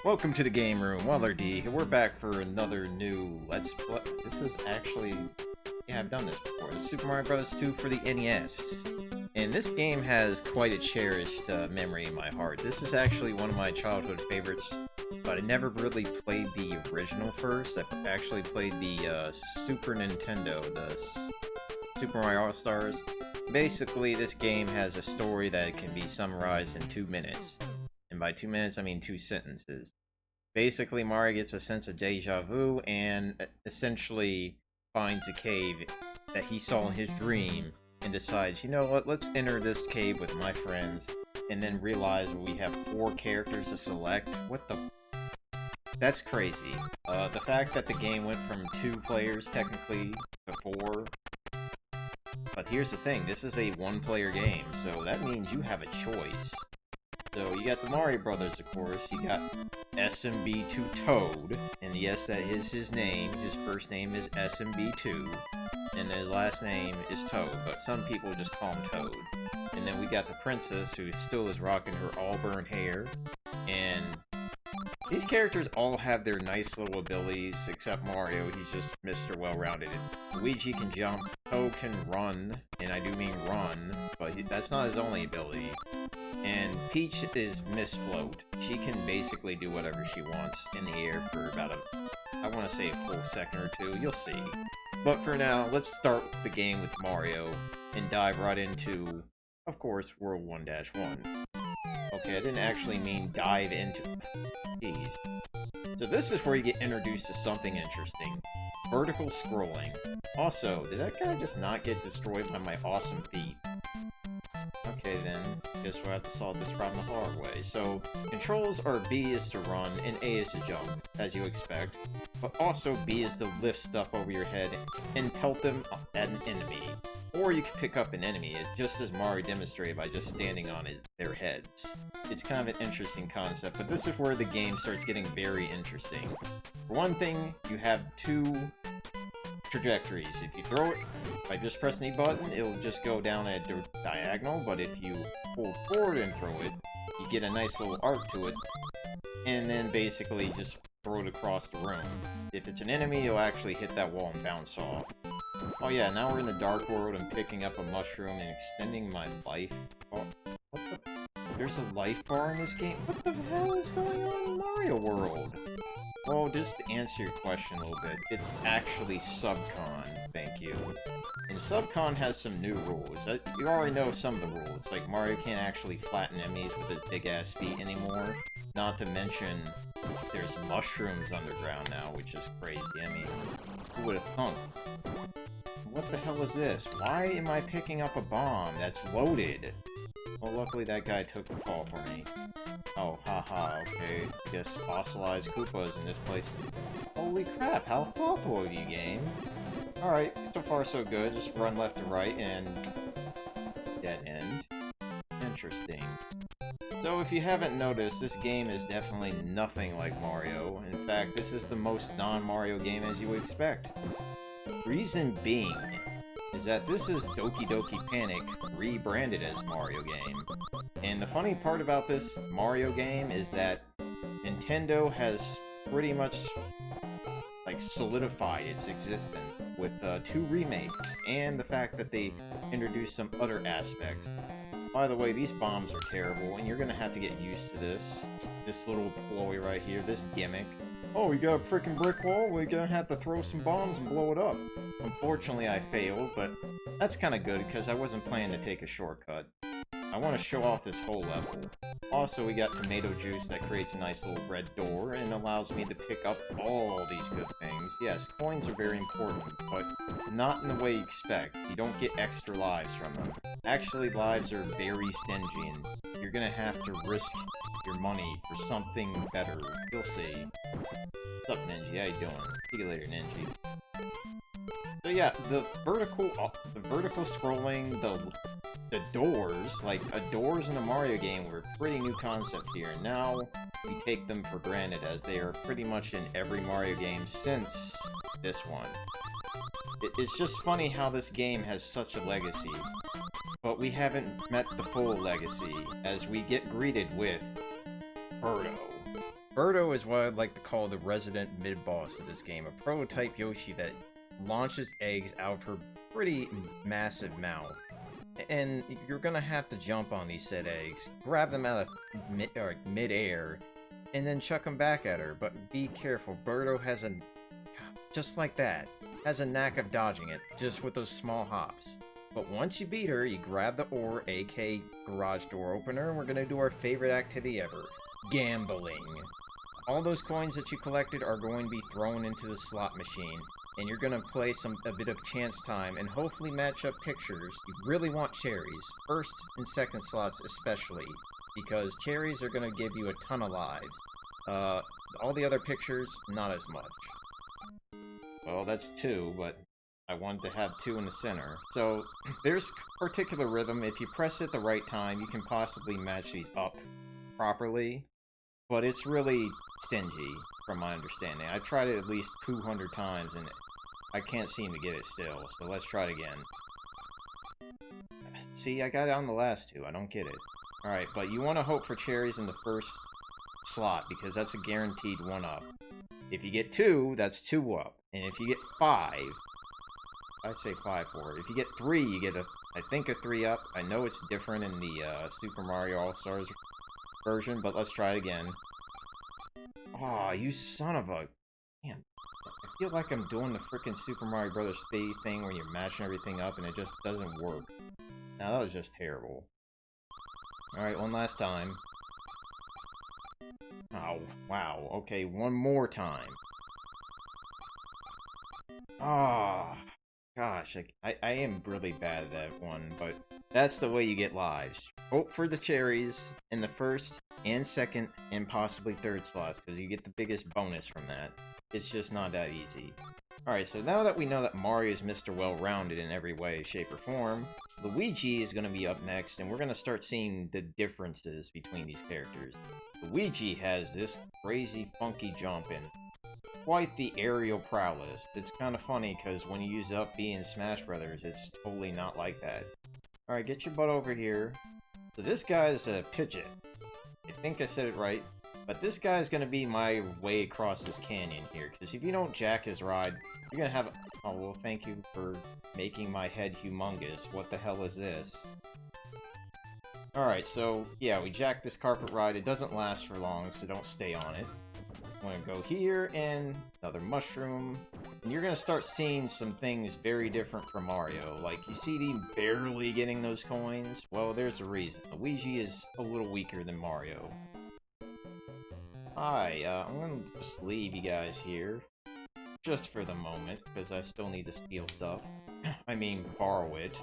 Welcome to the game room, WaddlerD. We're back for another new Let's Play. This is actually, yeah, I've done this before. This is Super Mario Bros. 2 for the NES. And this game has quite a cherished memory in my heart. This is actually one of my childhood favorites, but I never really played the original first. I actually played the Super Nintendo, the Super Mario All-Stars. Basically, this game has a story that can be summarized in 2 minutes. And by 2 minutes, I mean 2 sentences. Basically, Mario gets a sense of deja vu and essentially finds a cave that he saw in his dream and decides, you know what, let's enter this cave with my friends, and then realize we have 4 characters to select. What the... That's crazy. The fact that the game went from 2 players, technically, to 4... But here's the thing, this is a 1-player game, so that means you have a choice. So you got the Mario Brothers, of course. You got SMB2 Toad, and yes, that is his name. His first name is SMB2, and his last name is Toad, but some people just call him Toad. And then we got the princess, who still is rocking her auburn hair, and these characters all have their nice little abilities, except Mario. He's just Mr. Well-Rounded. Luigi can jump, Toad can run, and I do mean run, but that's not his only ability. And Peach is Miss Float. She can basically do whatever she wants in the air for about I want to say a full second or two. You'll see. But for now, let's start the game with Mario and dive right into, of course, World 1-1. Okay, I didn't actually mean dive into... Jeez. So this is where you get introduced to something interesting. Vertical scrolling. Also, did that guy just not get destroyed by my awesome feet? Okay then, guess we'll have to solve this problem the hard way. So, controls are B is to run and A is to jump, as you expect. But also B is to lift stuff over your head and pelt them at an enemy. Or you can pick up an enemy, just as Mario demonstrated by just standing on their heads. It's kind of an interesting concept, but this is where the game starts getting very interesting. For one thing, you have 2 trajectories. If you throw it by just pressing a button, it'll just go down a diagonal, but if you pull forward and throw it, you get a nice little arc to it, and then basically just throw it across the room. If it's an enemy, you'll actually hit that wall and bounce off. Oh yeah, now we're in the Dark World and picking up a mushroom and extending my life. Oh, what the... There's a life bar in this game? What the hell is going on in Mario World? Well, just to answer your question a little bit, it's actually Subcon, thank you. And Subcon has some new rules. You already know some of the rules, like Mario can't actually flatten enemies with his big-ass feet anymore. Not to mention, there's mushrooms underground now, which is crazy. I mean, who would have thunk? What the hell is this? Why am I picking up a bomb that's loaded? Well, luckily that guy took the fall for me. Oh, haha, okay. I guess fossilized Koopas in this place. Holy crap, how thoughtful of you, game. Alright, so far so good. Just run left to right and... dead end. Interesting. So if you haven't noticed, this game is definitely nothing like Mario. In fact, this is the most non-Mario game as you would expect. Reason being is that this is Doki Doki Panic rebranded as Mario game. And the funny part about this Mario game is that Nintendo has pretty much like solidified its existence with 2 remakes and the fact that they introduced some other aspects. By the way, these bombs are terrible and you're gonna have to get used to this. This little ploy right here, this gimmick. Oh, we got a freaking brick wall, we're gonna have to throw some bombs and blow it up. Unfortunately, I failed, but that's kind of good because I wasn't planning to take a shortcut. I want to show off this whole level. Also, we got tomato juice that creates a nice little red door and allows me to pick up all these good things. Yes, coins are very important, but not in the way you expect. You don't get extra lives from them. Actually, lives are very stingy and you're gonna have to risk your money for something better. You'll see. What's up, Ninja? How you doing? See you later, Ninja. So yeah, the vertical scrolling, the doors, like doors in a Mario game were a pretty new concept here. Now we take them for granted as they are pretty much in every Mario game since this one. It's just funny how this game has such a legacy, but we haven't met the full legacy as we get greeted with Birdo. Birdo is what I'd like to call the resident mid-boss of this game, a prototype Yoshi that launches eggs out of her pretty massive mouth. And you're gonna have to jump on these said eggs, grab them out of mid-air, and then chuck them back at her. But be careful, Birdo has a... just like that, has a knack of dodging it, just with those small hops. But once you beat her, you grab the ore, aka garage door opener, and we're gonna do our favorite activity ever, gambling. All those coins that you collected are going to be thrown into the slot machine, and you're gonna play a bit of chance time and hopefully match up pictures. You really want cherries, first and second slots especially, because cherries are gonna give you a ton of lives. All the other pictures, not as much. Well, that's 2, but I wanted to have 2 in the center. So, there's particular rhythm. If you press it the right time, you can possibly match these up properly. But it's really stingy, from my understanding. I tried it at least 200 times, and I can't seem to get it still. So let's try it again. See, I got it on the last 2. I don't get it. Alright, but you want to hope for cherries in the first slot, because that's a guaranteed 1-up. If you get 2, that's 2-up. And if you get 5... I'd say 5 for it. If you get 3, you get I think a 3-up. I know it's different in the Super Mario All-Stars version, but let's try it again. Aw, you son of a... Man, I feel like I'm doing the frickin' Super Mario Brothers thing where you're mashing everything up and it just doesn't work. Now, that was just terrible. Alright, one last time. Oh, wow. Okay, one more time. Ah... Gosh, I am really bad at that one, but that's the way you get lives. Hope for the cherries in the first and second and possibly third slots, because you get the biggest bonus from that. It's just not that easy. Alright, so now that we know that Mario is Mr. Well-Rounded in every way, shape, or form, Luigi is going to be up next, and we're going to start seeing the differences between these characters. Luigi has this crazy, funky jump and quite the aerial prowess. It's kind of funny because when you use up B in Smash Brothers, it's totally not like that. Alright, get your butt over here. So this guy is a Pidgeot. I think I said it right. But this guy is going to be my way across this canyon here. Because if you don't jack his ride, you're going to have... Oh, well, thank you for making my head humongous. What the hell is this? Alright, so, yeah, we jack this carpet ride. It doesn't last for long, so don't stay on it. I'm going to go here, and another mushroom. And you're going to start seeing some things very different from Mario. Like, you see him barely getting those coins? Well, there's a reason. Luigi is a little weaker than Mario. Hi, I'm going to just leave you guys here. Just for the moment, because I still need to steal stuff. I mean, borrow it.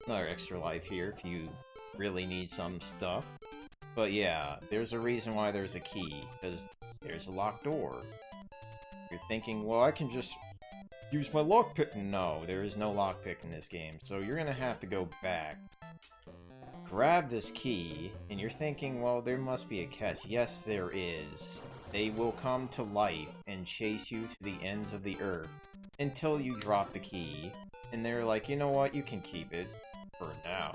Another extra life here if you really need some stuff. But yeah, there's a reason why there's a key, because there's a locked door. You're thinking, well, I can just use my lockpick. No, there is no lockpick in this game, so you're gonna have to go back. Grab this key, and you're thinking, well, there must be a catch. Yes, there is. They will come to life and chase you to the ends of the earth until you drop the key. And they're like, you know what, you can keep it for now.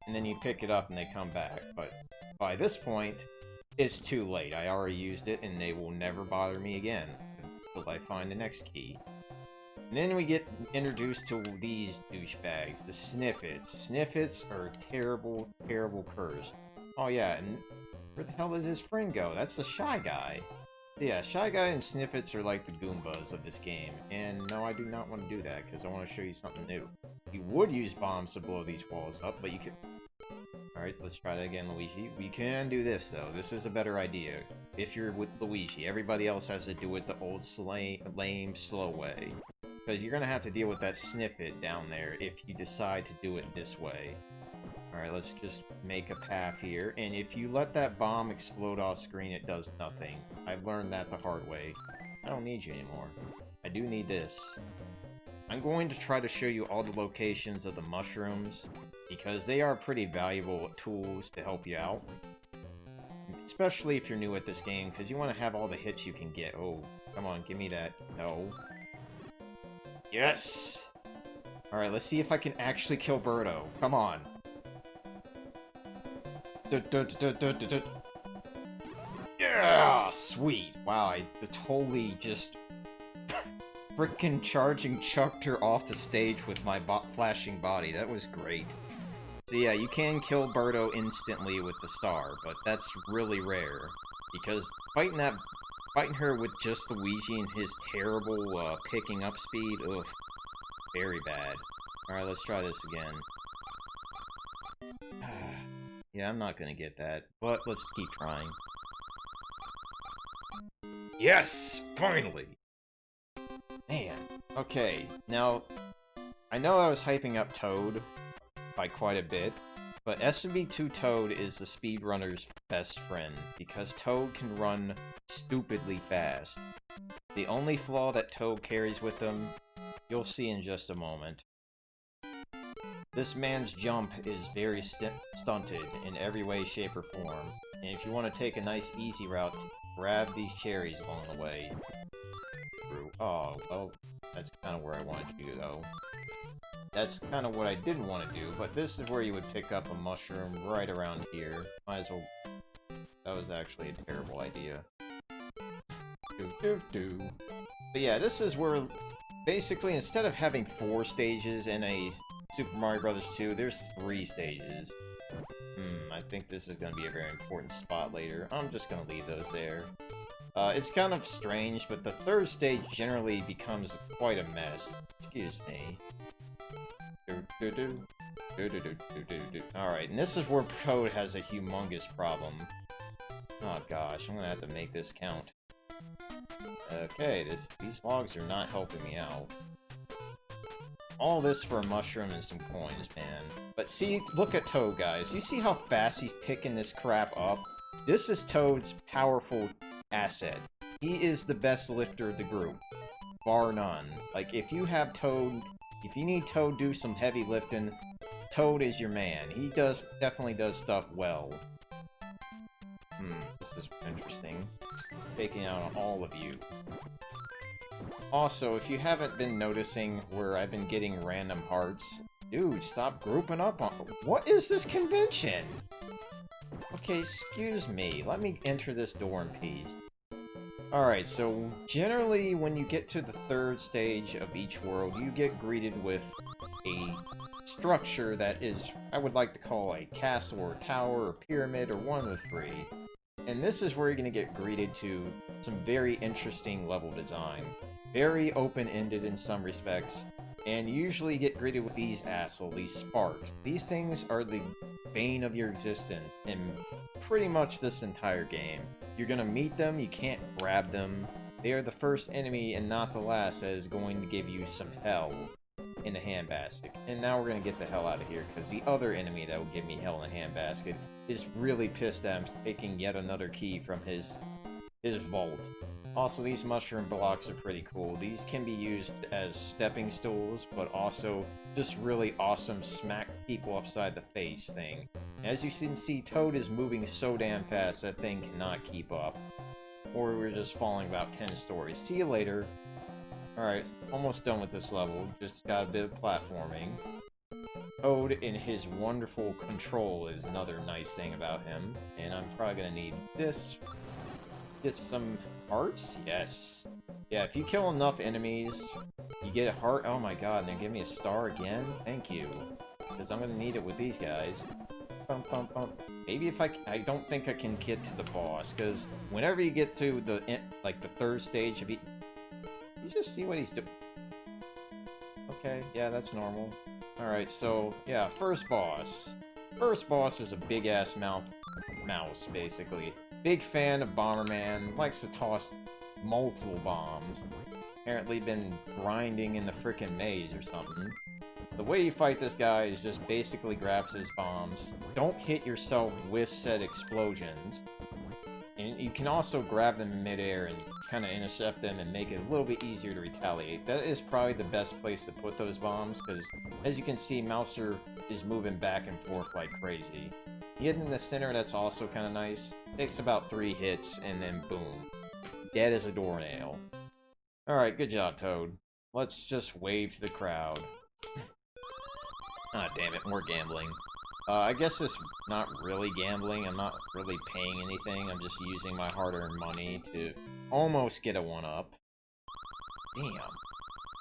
And then you pick it up and they come back. But by this point, it's too late. I already used it and they will never bother me again until I find the next key. And then we get introduced to these douchebags, the Sniffits. Sniffits are terrible, terrible curs. Oh yeah, and where the hell did his friend go? That's the Shy Guy. Yeah, Shy Guy and Sniffits are like the Goombas of this game. And no, I do not want to do that, because I want to show you something new. You would use bombs to blow these walls up, but you can... Alright, let's try that again, Luigi. We can do this, though. This is a better idea. If you're with Luigi, everybody else has to do it the old lame, slow way. Because you're going to have to deal with that Sniffit down there if you decide to do it this way. Alright, let's just make a path here. And if you let that bomb explode off screen, it does nothing. I've learned that the hard way. I don't need you anymore. I do need this. I'm going to try to show you all the locations of the mushrooms, because they are pretty valuable tools to help you out. Especially if you're new at this game, because you want to have all the hits you can get. Oh, come on, give me that. No. Yes! Alright, let's see if I can actually kill Birdo. Come on. Yeah! Yeah, sweet. Wow, I totally just frickin' charging chucked her off the stage with my flashing body. That was great. So yeah, you can kill Birdo instantly with the star, but that's really rare. Because fighting her with just Luigi and his terrible picking up speed, ugh, very bad. Alright, let's try this again. Yeah, I'm not gonna get that, but let's keep trying. Yes! Finally! Man. Okay, now, I know I was hyping up Toad by quite a bit, but SMB2 Toad is the speedrunner's best friend, because Toad can run stupidly fast. The only flaw that Toad carries with him, you'll see in just a moment. This man's jump is very stunted in every way, shape, or form, and if you want to take a nice easy route, grab these cherries along the way. Oh, that's kind of where I wanted you to go. That's kind of what I didn't want to do, but this is where you would pick up a mushroom right around here. Might as well... That was actually a terrible idea. But yeah, this is where, basically, instead of having 4 stages in a Super Mario Bros. 2, there's 3 stages. I think this is going to be a very important spot later. I'm just going to leave those there. It's kind of strange, but the 3rd stage generally becomes quite a mess. Excuse me. Alright, and this is where Toad has a humongous problem. Oh gosh, I'm gonna have to make this count. Okay, these logs are not helping me out. All this for a mushroom and some coins, man. But see, look at Toad, guys. You see how fast he's picking this crap up? This is Toad's powerful asset. He is the best lifter of the group. Bar none. Like, if you have Toad... If you need Toad to do some heavy lifting, Toad is your man. He definitely does stuff well. This is interesting. Taking out on all of you. Also, if you haven't been noticing where I've been getting random hearts, dude, stop grouping up on... What is this convention? Okay, excuse me. Let me enter this door in peace. Alright, so generally when you get to the 3rd stage of each world, you get greeted with a structure that is, I would like to call a castle or tower or pyramid or one of the 3. And this is where you're going to get greeted to some very interesting level design. Very open-ended in some respects, and you usually get greeted with these these sparks. These things are the bane of your existence in pretty much this entire game. You're gonna meet them, you can't grab them. They are the first enemy and not the last that is going to give you some hell in the handbasket. And now we're gonna get the hell out of here, because the other enemy that will give me hell in the handbasket is really pissed at him taking yet another key from his vault. Also, these mushroom blocks are pretty cool. These can be used as stepping stools, but also just really awesome smack people upside the face thing. As you can see, Toad is moving so damn fast that thing cannot keep up. Or we're just falling about 10 stories. See you later. Alright, almost done with this level. Just got a bit of platforming. Toad in his wonderful control is another nice thing about him. And I'm probably gonna need this. Get some hearts? Yes. Yeah, if you kill enough enemies, you get a heart. Oh my god, and they give me a star again? Thank you. Because I'm gonna need it with these guys. Maybe if I don't think I can get to the boss, because whenever you get to the 3rd stage of you just see what he's doing. Okay, yeah, that's normal. Alright, so, yeah, first boss. First boss is a big-ass mouse, basically. Big fan of Bomberman, likes to toss multiple bombs. Apparently been grinding in the frickin' maze or something. The way you fight this guy is just basically grabs his bombs. Don't hit yourself with said explosions. And you can also grab them in midair and kind of intercept them and make it a little bit easier to retaliate. That is probably the best place to put those bombs, because as you can see, Mouser is moving back and forth like crazy. Hit in the center, that's also kind of nice. Takes about 3 hits, and then boom. Dead as a doornail. Alright, good job, Toad. Let's just wave to the crowd. Ah, damn it, more gambling. I guess it's not really gambling. I'm not really paying anything. I'm just using my hard-earned money to almost get a 1-up. Damn.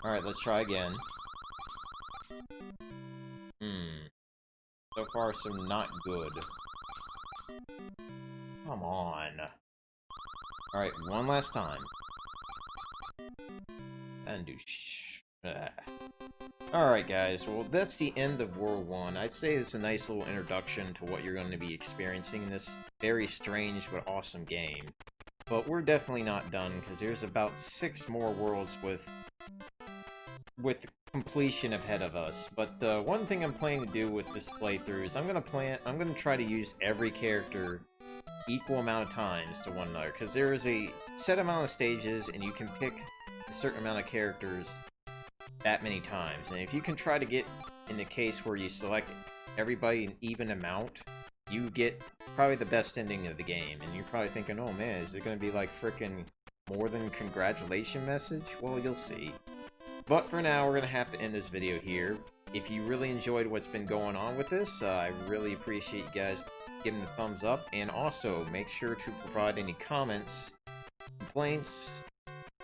Alright, let's try again. So far, some not good. Come on. Alright, one last time. And douche. Alright guys, well that's the end of World 1. I'd say it's a nice little introduction to what you're going to be experiencing in this very strange but awesome game. But we're definitely not done, because there's about 6 more worlds with completion ahead of us. But the one thing I'm planning to do with this playthrough is I'm gonna try to use every character equal amount of times to one another, because there is a set amount of stages and you can pick a certain amount of characters that many times. And if you can try to get in the case where you select everybody an even amount, you get probably the best ending of the game. And you're probably thinking, oh man, is it going to be like frickin' more than congratulation message? Well, you'll see. But for now, we're going to have to end this video here. If you really enjoyed what's been going on with this, I really appreciate you guys giving the thumbs up. And also, make sure to provide any comments, complaints,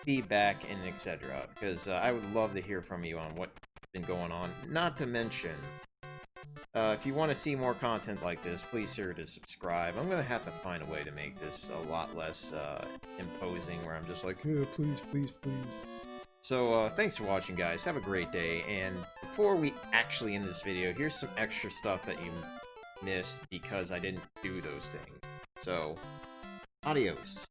feedback, and etc. Because I would love to hear from you on what's been going on. Not to mention, if you want to see more content like this, please be sure to subscribe. I'm going to have to find a way to make this a lot less imposing, where I'm just like, oh, please, please, please. So, thanks for watching, guys. Have a great day. And before we actually end this video, here's some extra stuff that you missed because I didn't do those things. So, adios.